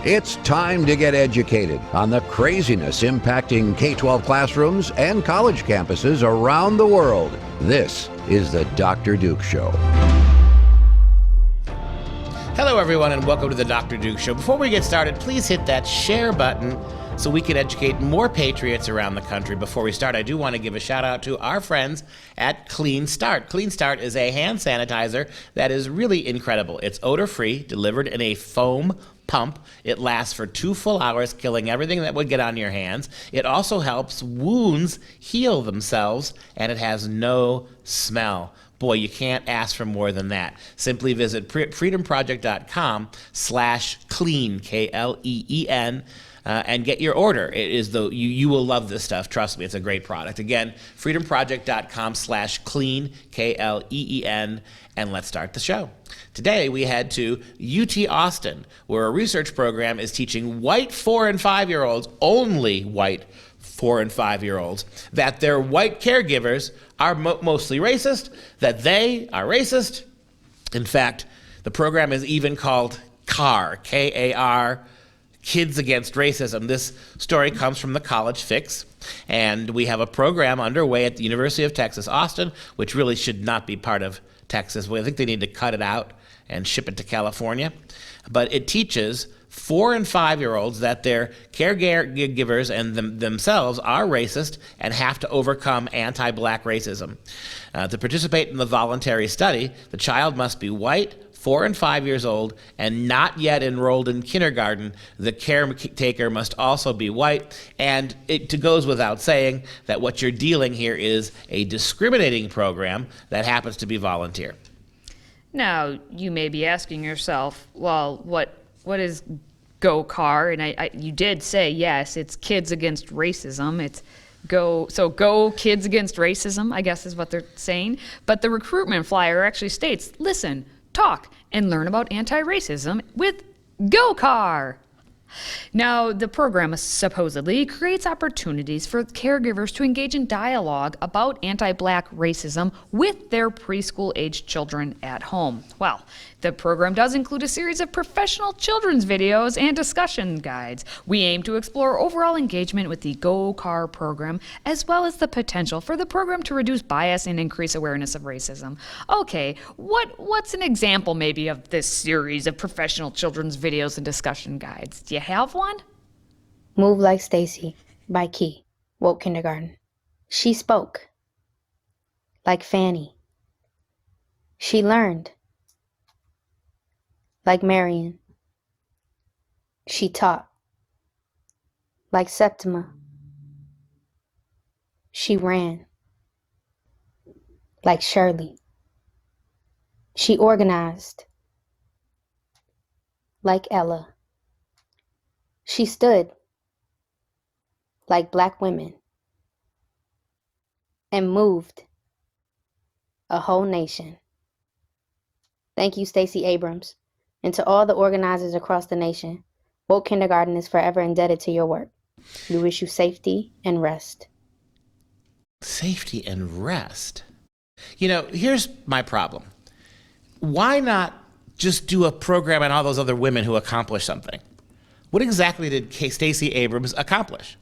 It's time to get educated on the craziness impacting K-12 classrooms and college campuses around the world. This is the Dr. Duke Show. Hello, everyone, and welcome to the Dr. Duke Show. Before we get started, please hit that share button so we can educate more patriots around the country. Before we start, I do want to give a shout out to our friends at Clean Start. Clean Start is a hand sanitizer that is really incredible. It's odor-free, delivered in a foam pump. It lasts for 2 full hours, killing everything that would get on your hands. It also helps wounds heal themselves, and it has no smell. Boy, you can't ask for more than that. Simply visit freedomproject.com/clean, K-L-E-E-N, and get your order. It is you will love this stuff. Trust me, it's a great product. Again, freedomproject.com/clean, K-L-E-E-N, and let's start the show. Today, we head to UT Austin, where a research program is teaching white 4- and 5-year-olds, only white 4- and 5-year-olds, that their white caregivers are mostly racist, that they are racist. In fact, the program is even called CAR, K-A-R, Kids Against Racism. This story comes from the College Fix, and we have a program underway at the University of Texas, Austin, which really should not be part of Texas. Well, I think they need to cut it out and ship it to California. But it teaches 4- and 5-year-olds that their caregivers and themselves are racist and have to overcome anti-black racism. To participate in the voluntary study, the child must be white, 4 and 5 years old, and not yet enrolled in kindergarten. The caretaker must also be white, and it goes without saying that what you're dealing here is a discriminating program that happens to be volunteer. Now, you may be asking yourself, well, what is GoKAR? And you did say, yes, it's Kids Against Racism. It's Go Kids Against Racism, I guess is what they're saying. But the recruitment flyer actually states, listen, talk, and learn about anti-racism with GoKAR. Now, the program supposedly creates opportunities for caregivers to engage in dialogue about anti-black racism with their preschool-aged children at home. Well, the program does include a series of professional children's videos and discussion guides. We aim to explore overall engagement with the GoKAR program, as well as the potential for the program to reduce bias and increase awareness of racism. Okay, what's an example maybe of this series of professional children's videos and discussion guides? Do you have one? Move Like Stacy by Key, Woke Kindergarten. She spoke like Fanny. She learned like Marion. She taught like Septima. She ran like Shirley. She organized like Ella. She stood like Black women and moved a whole nation. Thank you, Stacy Abrams, and to all the organizers across the nation. Woke Kindergarten is forever indebted to your work. We wish you safety and rest. Safety and rest? You know, here's my problem. Why not just do a program on all those other women who accomplished something? What exactly did Stacy Abrams accomplish?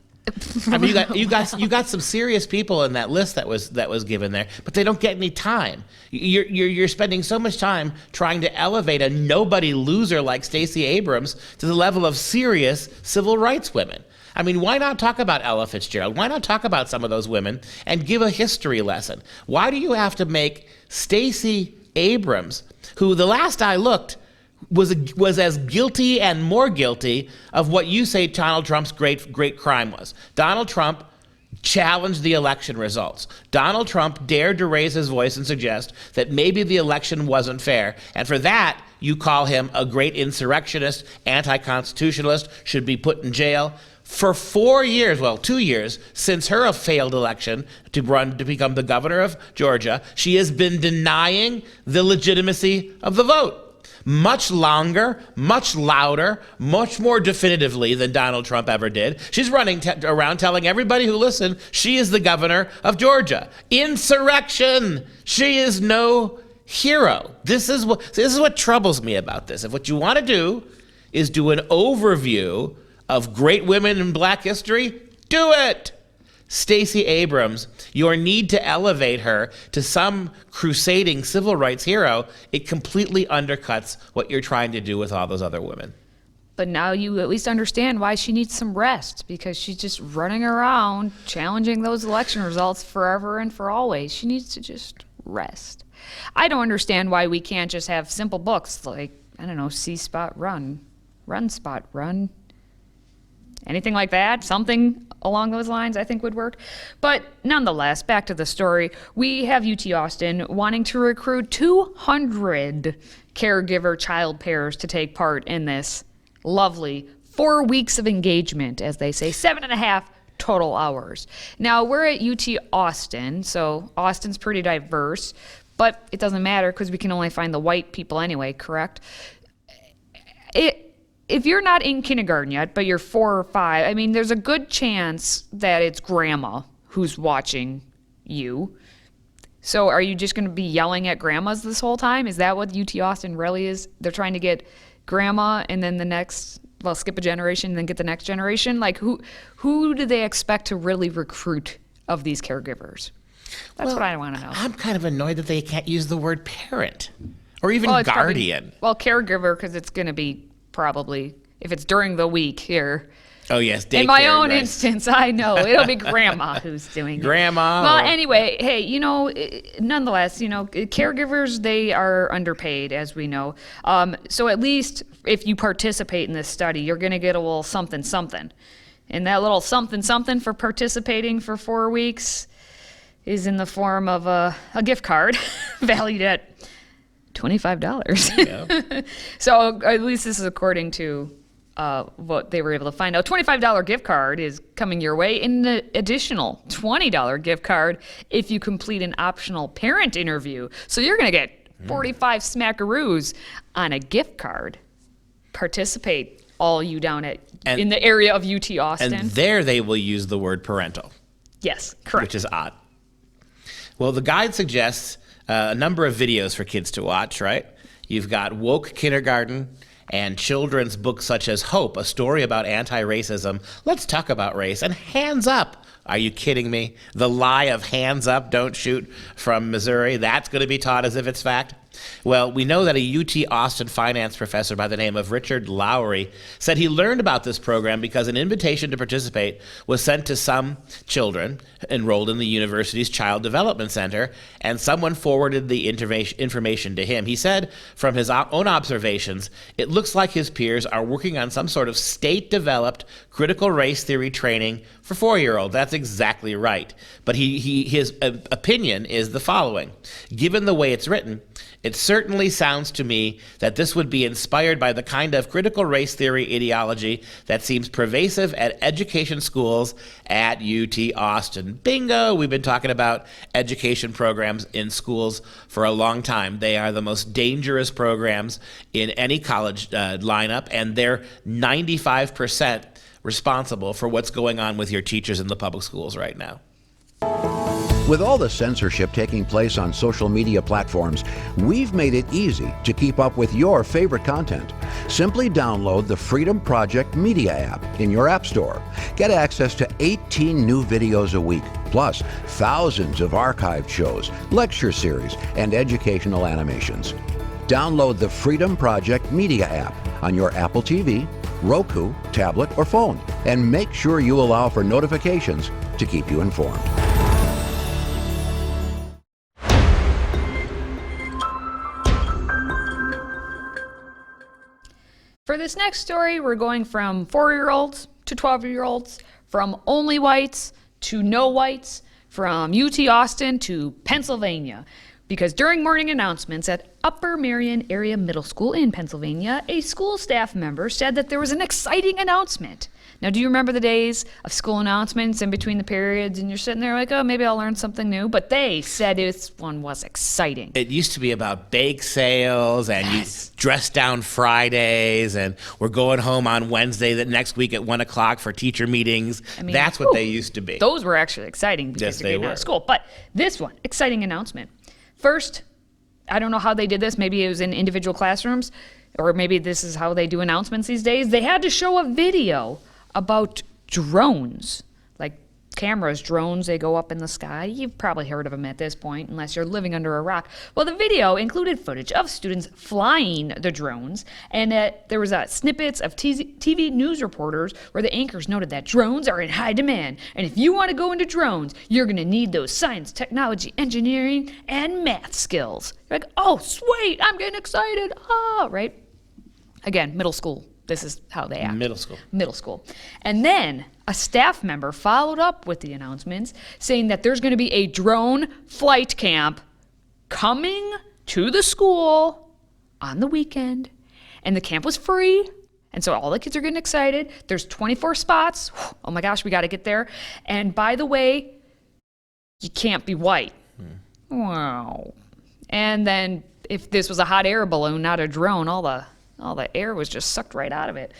I mean, you got some serious people in that list that was given there, but they don't get any time. You're spending so much time trying to elevate a nobody loser like Stacy Abrams to the level of serious civil rights women. I mean, why not talk about Ella Fitzgerald? Why not talk about some of those women and give a history lesson? Why do you have to make Stacy Abrams, who the last I looked was as guilty and more guilty of what you say Donald Trump's great crime was? Donald Trump challenged the election results. Donald Trump dared to raise his voice and suggest that maybe the election wasn't fair. And for that, you call him a great insurrectionist, anti-constitutionalist, should be put in jail. For 4 years, well, 2 years, since her failed election to become the governor of Georgia, she has been denying the legitimacy of the vote. Much longer, much louder, much more definitively than Donald Trump ever did. She's running around telling everybody who listened she is the governor of Georgia. Insurrection! She is no hero. This is what troubles me about this. If what you want to do is do an overview of great women in Black history, do it. Stacy Abrams, your need to elevate her to some crusading civil rights hero, it completely undercuts what you're trying to do with all those other women. But now you at least understand why she needs some rest, because she's just running around challenging those election results forever and for always. She needs to just rest. I don't understand why we can't just have simple books like, I don't know, See Spot Run, Run Spot Run, anything like that. Something along those lines I think would work. But nonetheless, back to the story. We have UT Austin wanting to recruit 200 caregiver child pairs to take part in this lovely 4 weeks of engagement, as they say, 7.5 total hours. Now, we're at UT Austin, so Austin's pretty diverse, but it doesn't matter because we can only find the white people anyway, correct? If you're not in kindergarten yet, but you're 4 or 5, I mean, there's a good chance that it's grandma who's watching you. So are you just going to be yelling at grandmas this whole time? Is that what UT Austin really is? They're trying to get grandma and then the next, well, skip a generation and then get the next generation? Like, who do they expect to really recruit of these caregivers? That's what I want to know. I'm kind of annoyed that they can't use the word parent or even Well, it's probably- guardian. caregiver, because it's going to be probably, if it's during the week here. Oh, yes, daycare. In my own right. instance, I know it'll be grandma who's doing it. Grandma. Well, or- anyway, hey, nonetheless, caregivers, they are underpaid, as we know. So at least if you participate in this study, you're going to get a little something, something. And that little something, something for participating for 4 weeks is in the form of a gift card valued at $25. Yeah. So at least this is according to what they were able to find out. $25 gift card is coming your way, and an additional $20 gift card if you complete an optional parent interview. So you're going to get 45 smackaroos on a gift card. Participate, all you down in the area of UT Austin. And there they will use the word parental. Yes, correct. Which is odd. Well, the guide suggests a number of videos for kids to watch, right? You've got Woke Kindergarten and children's books such as Hope, a story about anti-racism. Let's talk about race. And Hands Up. Are you kidding me? The lie of hands up, don't shoot from Missouri. That's going to be taught as if it's fact. Well, we know that a UT Austin finance professor by the name of Richard Lowry said he learned about this program because an invitation to participate was sent to some children enrolled in the university's Child Development Center, and someone forwarded the information to him. He said, from his own observations, it looks like his peers are working on some sort of state-developed critical race theory training for 4-year-olds. That's exactly right. But his opinion is the following. Given the way it's written, it certainly sounds to me that this would be inspired by the kind of critical race theory ideology that seems pervasive at education schools at UT Austin. Bingo! We've been talking about education programs in schools for a long time. They are the most dangerous programs in any college lineup, and they're 95% responsible for what's going on with your teachers in the public schools right now. With all the censorship taking place on social media platforms, we've made it easy to keep up with your favorite content. Simply download the Freedom Project Media app in your app store. Get access to 18 new videos a week, plus thousands of archived shows, lecture series, and educational animations. Download the Freedom Project Media app on your Apple TV, Roku, tablet, or phone, and make sure you allow for notifications to keep you informed. For this next story, we're going from 4-year-olds to 12-year-olds, from only whites to no whites, from UT Austin to Pennsylvania. Because during morning announcements at Upper Marion Area Middle School in Pennsylvania, a school staff member said that there was an exciting announcement. Now, do you remember the days of school announcements in between the periods, and you're sitting there like, oh, maybe I'll learn something new? But they said this one was exciting. It used to be about bake sales and you dress down Fridays and we're going home on Wednesday the next week at 1 o'clock for teacher meetings. I mean, that's what they used to be. Those were actually exciting because Yes, you're they getting out were. of school. But this one, exciting announcement. First, I don't know how they did this. Maybe it was in individual classrooms. or maybe this is how they do announcements these days, they had to show a video about drones. Like cameras, drones, they go up in the sky. You've probably heard of them at this point, unless you're living under a rock. Well, the video included footage of students flying the drones, and there was snippets of TV news reporters where the anchors noted that drones are in high demand, and if you want to go into drones, you're going to need those science, technology, engineering, and math skills. You're like, oh, sweet, I'm getting excited. Right? Again, middle school. This is how they act. Middle school. And then a staff member followed up with the announcements saying that there's going to be a drone flight camp coming to the school on the weekend. And the camp was free. And so all the kids are getting excited. There's 24 spots. Oh my gosh, we got to get there. And by the way, you can't be white. Wow. And then if this was a hot air balloon, not a drone, all the air was just sucked right out of it.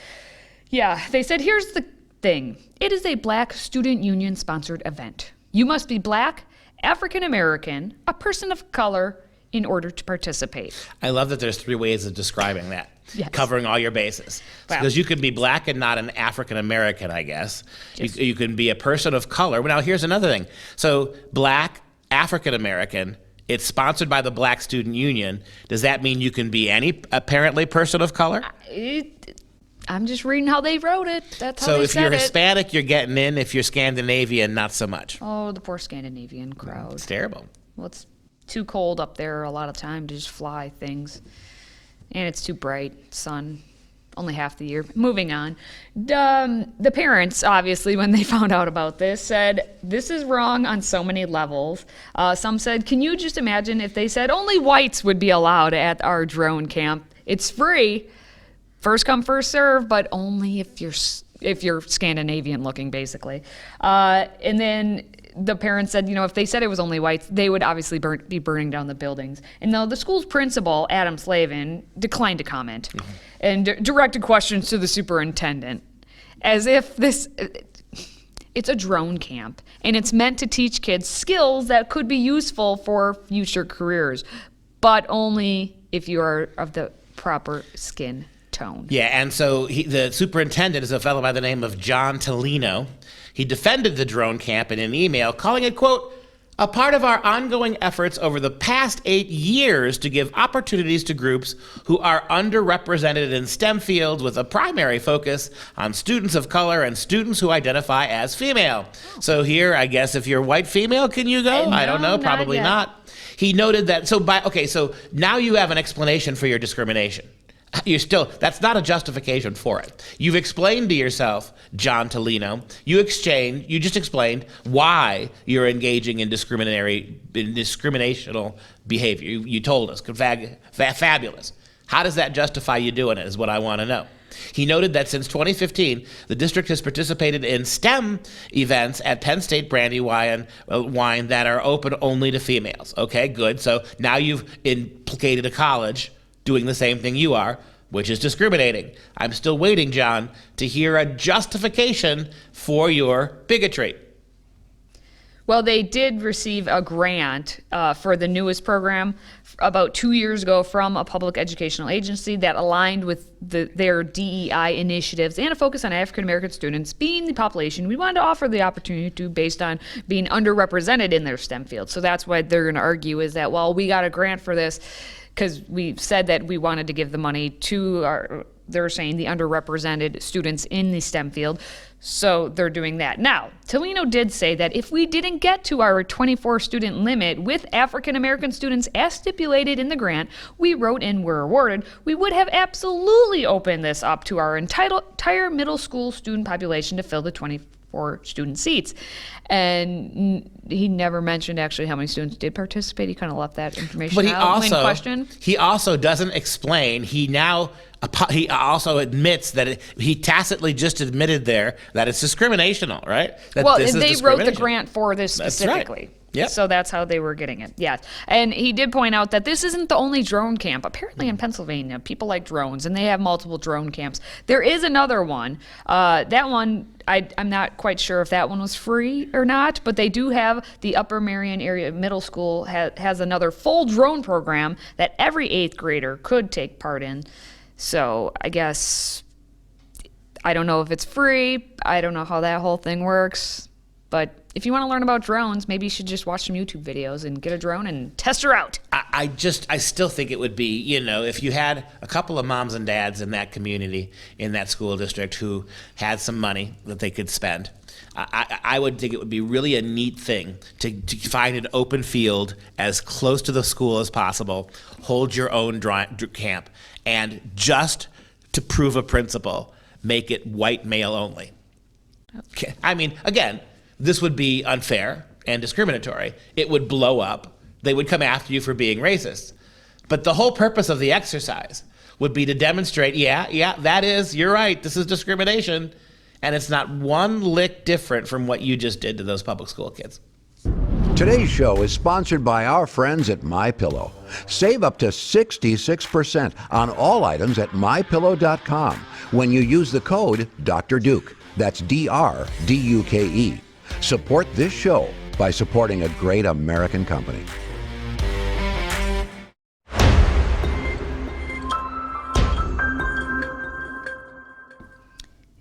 Yeah, they said, here's the thing. It is a Black Student Union sponsored event. You must be Black, African American, a person of color in order to participate. I love that there's 3 ways of describing that, Yes. covering all your bases. Wow. Because you can be Black and not an African American, I guess. You can be a person of color. Now, here's another thing. So Black, African American, it's sponsored by the Black Student Union. Does that mean you can be any apparently person of color? I'm just reading how they wrote it. That's how So they if said you're it. Hispanic, you're getting in. If you're Scandinavian, not so much. Oh, the poor Scandinavian crowd. It's terrible. Well, it's too cold up there a lot of time to just fly things. And it's too bright. Sun. Only half the year. Moving on. The parents, obviously, when they found out about this, said, this is wrong on so many levels. Some said, can you just imagine if they said only whites would be allowed at our drone camp? It's free. First come, first serve, but only if you're Scandinavian looking, basically. And then the parents said, if they said it was only whites, they would obviously be burning down the buildings. And though the school's principal, Adam Slavin, declined to comment and directed questions to the superintendent, as if it's a drone camp, and it's meant to teach kids skills that could be useful for future careers, but only if you are of the proper skin tone. Yeah, and so the superintendent is a fellow by the name of John Tolino. He defended the drone camp in an email, calling it, quote, a part of our ongoing efforts over the past 8 years to give opportunities to groups who are underrepresented in STEM fields with a primary focus on students of color and students who identify as female. So here, I guess if you're white female, can you go? No, I don't know, not probably yet. not. He noted that, so now you have an explanation for your discrimination. That's not a justification for it. You've explained to yourself, John Tolino, you just explained why you're engaging in discriminational behavior. You told us, fabulous. How does that justify you doing it is what I want to know. He noted that since 2015, the district has participated in STEM events at Penn State Brandywine that are open only to females. Okay, good. So now you've implicated a college doing the same thing you are, which is discriminating. I'm still waiting, John, to hear a justification for your bigotry. Well, they did receive a grant for the newest program about 2 years ago from a public educational agency that aligned with their DEI initiatives and a focus on African American students being the population we wanted to offer the opportunity to based on being underrepresented in their STEM field. So that's why they're going to argue is that, well, we got a grant for this because we said that we wanted to give the money to they're saying the underrepresented students in the STEM field. So they're doing that. Now, Tolino did say that if we didn't get to our 24 student limit with African American students as stipulated in the grant we wrote and were awarded, we would have absolutely opened this up to our entire middle school student population to fill the 24 student seats. And he never mentioned actually how many students did participate. He kind of left that information out in question. He also doesn't explain. He also admits that he tacitly just admitted there that it's discriminational, right? That well, this is they wrote the discrimination. grant for this specifically. Right. Yep. So that's how they were getting it. Yeah. And he did point out that this isn't the only drone camp. Apparently in Pennsylvania, people like drones, and they have multiple drone camps. There is another one. That one, I'm not quite sure if that one was free or not, but they do have the Upper Marion area middle school has another full drone program that every 8th grader could take part in. So I guess, I don't know if it's free. I don't know how that whole thing works. But if you want to learn about drones, maybe you should just watch some YouTube videos and get a drone and test her out. I still think it would be, if you had a couple of moms and dads in that community, in that school district, who had some money that they could spend, I would think it would be really a neat thing to find an open field as close to the school as possible, hold your own camp, and just to prove a principle, make it white male only. Okay. I mean, again, this would be unfair and discriminatory. It would blow up. They would come after you for being racist. But the whole purpose of the exercise would be to demonstrate, you're right, this is discrimination, and it's not one lick different from what you just did to those public school kids. Today's show is sponsored by our friends at MyPillow. Save up to 66% on all items at MyPillow.com when you use the code Dr. Duke. That's DRDUKE. Support this show by supporting a great American company.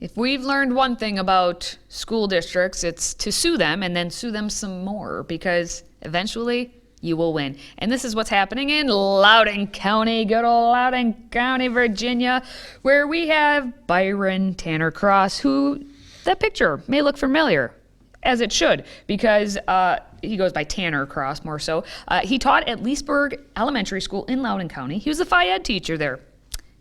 If we've learned one thing about school districts, it's to sue them and then sue them some more, because eventually you will win. And this is what's happening in Loudoun County, good old Loudoun County, Virginia, where we have Byron Tanner Cross, who, that picture may look familiar, as it should, because he goes by Tanner Cross more so. He taught at Leesburg Elementary School in Loudoun County. He was a Phi Ed teacher there.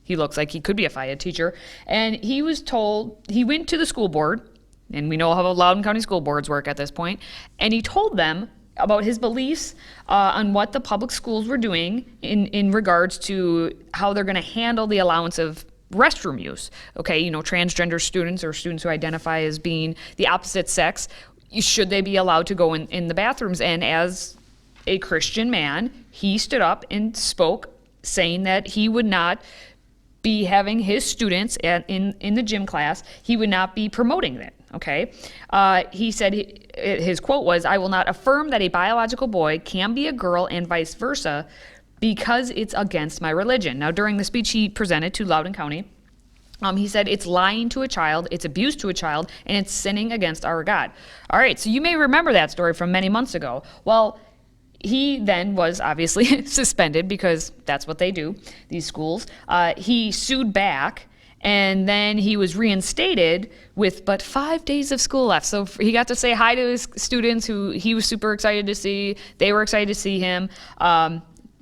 He looks like he could be a Phi Ed teacher. And he was told, he went to the school board, and we know how Loudoun County school boards work at this point, and he told them about his beliefs on what the public schools were doing in regards to how they're going to handle the allowance of restroom use. Okay, transgender students or students who identify as being the opposite sex, should they be allowed to go in the bathrooms? And as a Christian man, he stood up and spoke, saying that he would not be having his students in the gym class, he would not be promoting that, okay? He said, his quote was, "I will not affirm that a biological boy can be a girl and vice versa because it's against my religion." Now, during the speech he presented to Loudoun County, he said it's lying to a child, it's abuse to a child, and it's sinning against our God. All right, so you may remember that story from many months ago. Well, he then was obviously suspended, because that's what they do, these schools. He sued back, and then he was reinstated with but 5 days of school left. So he got to say hi to his students, who he was super excited to see. They were excited to see him.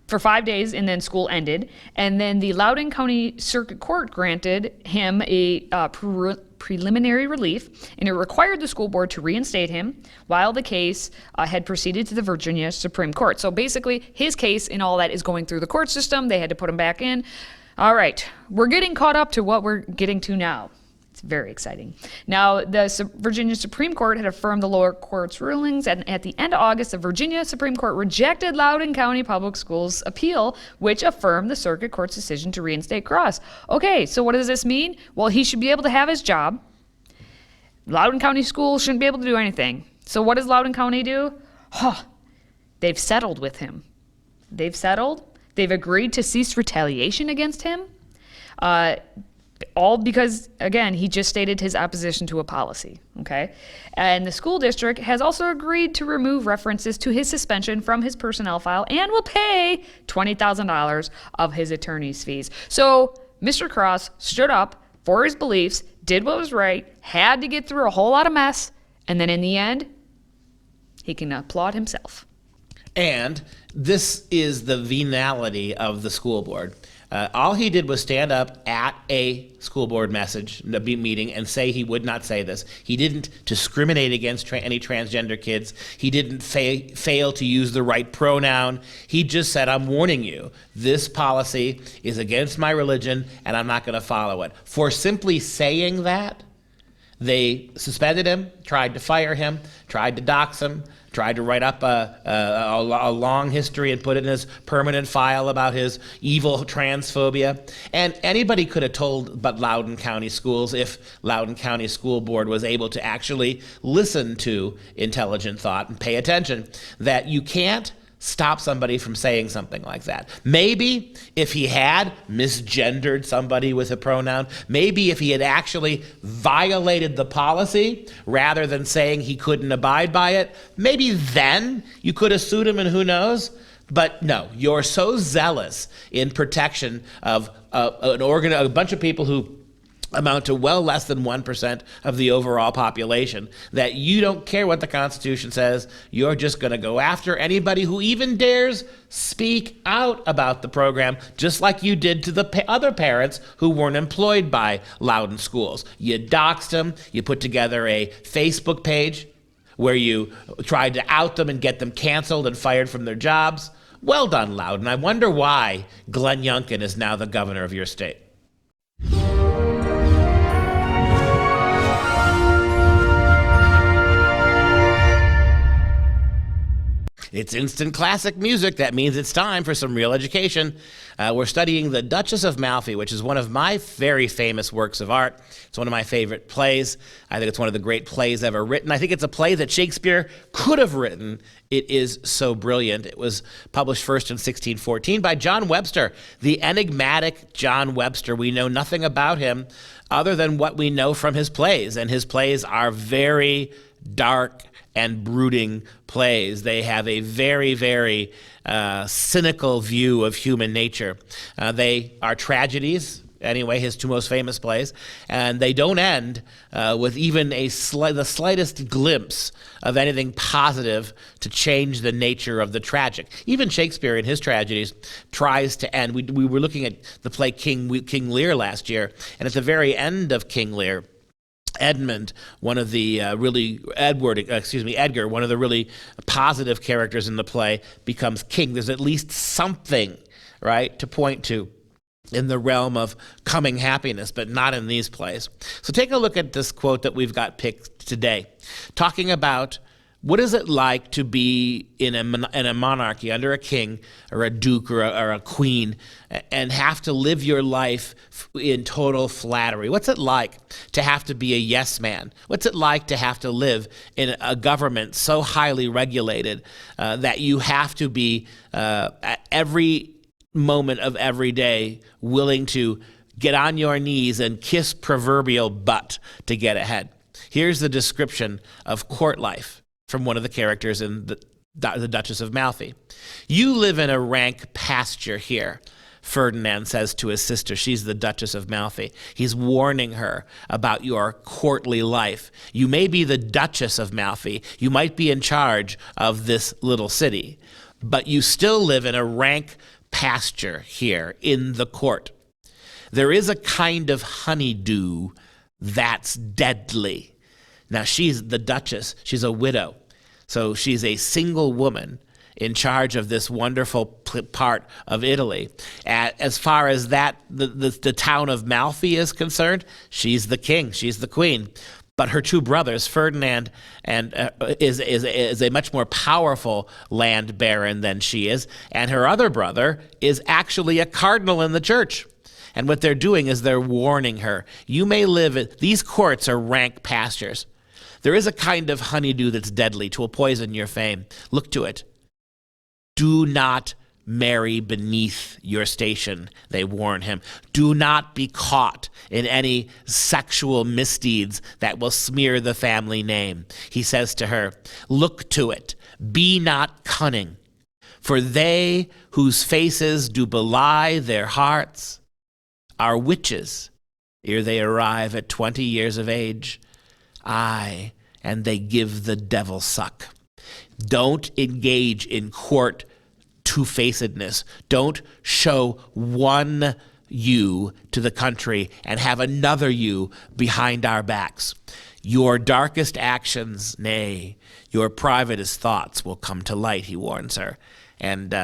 For 5 days, and then school ended. And then the Loudoun County Circuit Court granted him a preliminary relief, and it required the school board to reinstate him while the case had proceeded to the Virginia Supreme Court. So basically, his case and all that is going through the court system. They had to put him back in. All right, we're getting caught up to what we're getting to now. It's very exciting. Now, the Virginia Supreme Court had affirmed the lower court's rulings, and at the end of August, the Virginia Supreme Court rejected Loudoun County Public Schools' appeal, which affirmed the circuit court's decision to reinstate Cross. Okay, so what does this mean? Well, he should be able to have his job. Loudoun County Schools shouldn't be able to do anything. So what does Loudoun County do? They've settled with him. They've settled. They've agreed to cease retaliation against him. All because, again, he just stated his opposition to a policy, okay? And the school district has also agreed to remove references to his suspension from his personnel file and will pay $20,000 of his attorney's fees. So Mr. Cross stood up for his beliefs, did what was right, had to get through a whole lot of mess, and then in the end, he can applaud himself. And this is the venality of the school board. All he did was stand up at a school board meeting and say he would not say this. He didn't discriminate against any transgender kids. He didn't fail to use the right pronoun. He just said, "I'm warning you, this policy is against my religion and I'm not going to follow it." For simply saying that, they suspended him, tried to fire him, tried to dox him, tried to write up a long history and put it in his permanent file about his evil transphobia. And anybody could have told but Loudoun County Schools, if Loudoun County School Board was able to actually listen to intelligent thought and pay attention, that you can't stop somebody from saying something like that. Maybe if he had misgendered somebody with a pronoun, maybe if he had actually violated the policy rather than saying he couldn't abide by it, maybe then you could have sued him, and who knows? But no, you're so zealous in protection of a bunch of people who amount to well less than 1% of the overall population, that you don't care what the Constitution says. You're just going to go after anybody who even dares speak out about the program, just like you did to the other parents who weren't employed by Loudoun Schools. You doxed them. You put together a Facebook page where you tried to out them and get them canceled and fired from their jobs. Well done, Loudoun. I wonder why Glenn Youngkin is now the governor of your state. It's instant classic music. That means it's time for some real education. We're studying The Duchess of Malfi, which is one of my very famous works of art. It's one of my favorite plays. I think it's one of the great plays ever written. I think it's a play that Shakespeare could have written. It is so brilliant. It was published first in 1614 by John Webster, the enigmatic John Webster. We know nothing about him other than what we know from his plays, and his plays are very dark and brooding plays. They have a very, very cynical view of human nature. They are tragedies, anyway, his two most famous plays, and they don't end with even the slightest glimpse of anything positive to change the nature of the tragic. Even Shakespeare in his tragedies tries to end. We were looking at the play King Lear last year, and at the very end of King Lear, Edgar, one of the really positive characters in the play, becomes king. There's at least something, right, to point to in the realm of coming happiness, but not in these plays. So take a look at this quote that we've got picked today, talking about what is it like to be in a monarchy under a king or a duke or a queen and have to live your life in total flattery? What's it like to have to be a yes man? What's it like to have to live in a government so highly regulated that you have to be at every moment of every day willing to get on your knees and kiss proverbial butt to get ahead? Here's the description of court life from one of the characters in the Duchess of Malfi. "You live in a rank pasture here," Ferdinand says to his sister. She's the Duchess of Malfi. He's warning her about your courtly life. You may be the Duchess of Malfi. You might be in charge of this little city, but you still live in a rank pasture here in the court. There is a kind of honeydew that's deadly. Now, she's the Duchess. She's a widow. So she's a single woman in charge of this wonderful part of Italy. As far as the town of Malfi is concerned, she's the king. She's the queen. But her two brothers, Ferdinand is a much more powerful land baron than she is. And her other brother is actually a cardinal in the church. And what they're doing is they're warning her. You may live these courts are rank pastures. There is a kind of honeydew that's deadly, 'twill poison your fame. Look to it. Do not marry beneath your station, they warn him. Do not be caught in any sexual misdeeds that will smear the family name. He says to her, look to it. Be not cunning, for they whose faces do belie their hearts are witches ere they arrive at 20 years of age. Aye, and they give the devil suck. Don't engage in court two-facedness. Don't show one you to the country and have another you behind our backs. Your darkest actions, nay, your privatest thoughts will come to light, he warns her. And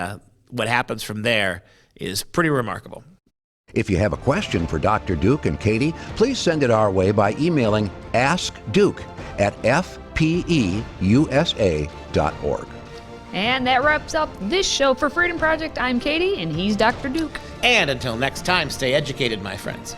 what happens from there is pretty remarkable. If you have a question for Dr. Duke and Katie, please send it our way by emailing askduke@fpeusa.org. And that wraps up this show for Freedom Project. I'm Katie, and he's Dr. Duke. And until next time, stay educated, my friends.